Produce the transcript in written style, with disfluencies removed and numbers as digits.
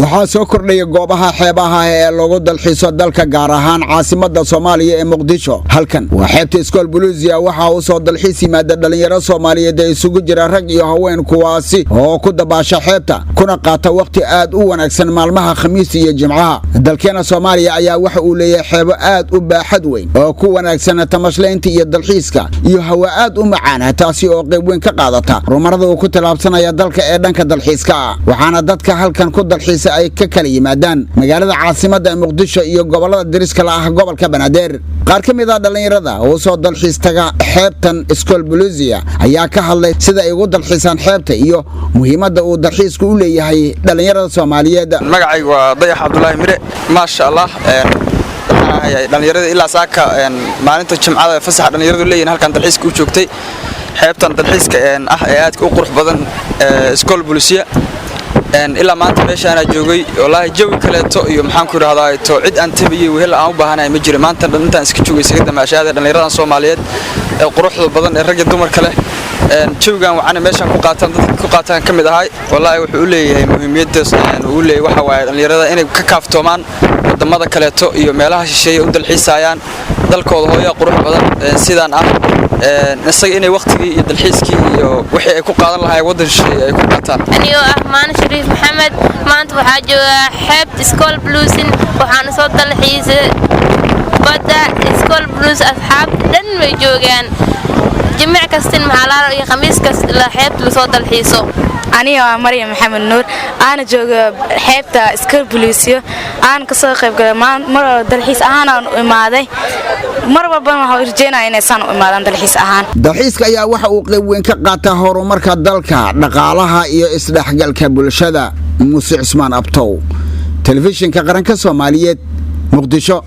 waxaa soo kordhaya goobaha xeebaha ee loogu dalxiiso dalka gaar ahaan caasimadda Soomaaliya ee Muqdisho. halkan waa xeebta Iskool Boliisiya waxa uu soo dalxiis yimaada dhalinyaro Soomaaliyeed ee isugu jira rag iyo haween kuwaasi oo ku dabaasha xeebta kuna qaata waqti aad u wanaagsan maalmaha Khamiis iyo Jimcaha. dalkeena Soomaaliya ayaa waxa uu leeyahay xeebo aad u baaxad weyn oo ku wanaagsan tamashlaynta iyo dalxiiska iyo hawa aad u macaan taasi oo qayb weyn ka qaadata horumarada uu ku talaabsanaya dalka ee dhanka dalxiiska. waxaana dadka halkan ku dalxiisa ay ka kala yimaadaan magaalada caasimadda Muqdisho iyo gobolada dariska la ah gobolka Banaadir. qaar ka mid ah dhalinyarada oo soo dalxiis taga xeebtan Iskool Boliisiya ayaa ka hadlay sida ay ugu dalxiisaan xeebta iyo muhiimadda uu dalxiisku u leeyahay dhalinyarada Soomaaliyeed. magacaygu waa Dayax Abdullaahi Mire ma sha Allah dhalinyarada ilaa saaka maalinta Jimcada fasax dhalinyaradu leeyihiin halkan dalxiiska u joogtay xeebtan dalxiiska ee aad u qurux badan Iskool Boliisiya ilaa maanta meeshaan joogay wallahi jawi kaleeto iyo maxaan ku raahdaa to cid aan tabiyay wehel aan u baahanahay ma jiro maanta intaan iska joogay isaga damaashaada dhalinyarada Soomaaliyeed ee quruxda badan ee rag iyo dumar kale jawigan waxaan meeshaan ku qaataan kamid ahay wallahi wuxuu u leeyahay muhiimadiis uu leeyahay waxa waaye dhalinyarada inay ka kaaftoomaan wadamada kaleeto iyo meelaha shisheeye u dalxiisayaan dalkooda hooyo qurux badan sidaan ah isaga inay waqtigii iyo dalxiiskii iyo wixii ay ku qaadan lahaayeen wadan shisheeye ay ku qaataan. anigoo ah maan Shariif Maxamed maanta waxaa joogaa xeebta Iskool Boliisiya waxaan soo dalxiisay badda Iskool Boliisiya asxaab dhan way joogaan jimcaha kastin maxalaalo iyo khamiis kasta la xeebta la soo dalxiiso. aniga waa Maryam Maxamed Nuur ana jooga xeebta Iskool Boliisiya aan ka soo qayb galay mar dalxiis ahaan aan u imaaday mar walba waxaan rajeynayaa inay san u imaadaan dalxiis ahaan. dalxiiska ayaa waxa uu qayb weyn ka qaataa horumarka dalka dhaqaalaha iyo isdhexgalka bulshada. Muuse Cismaan Abtow, telefishinka qaranka Soomaaliyeed, Muqdisho.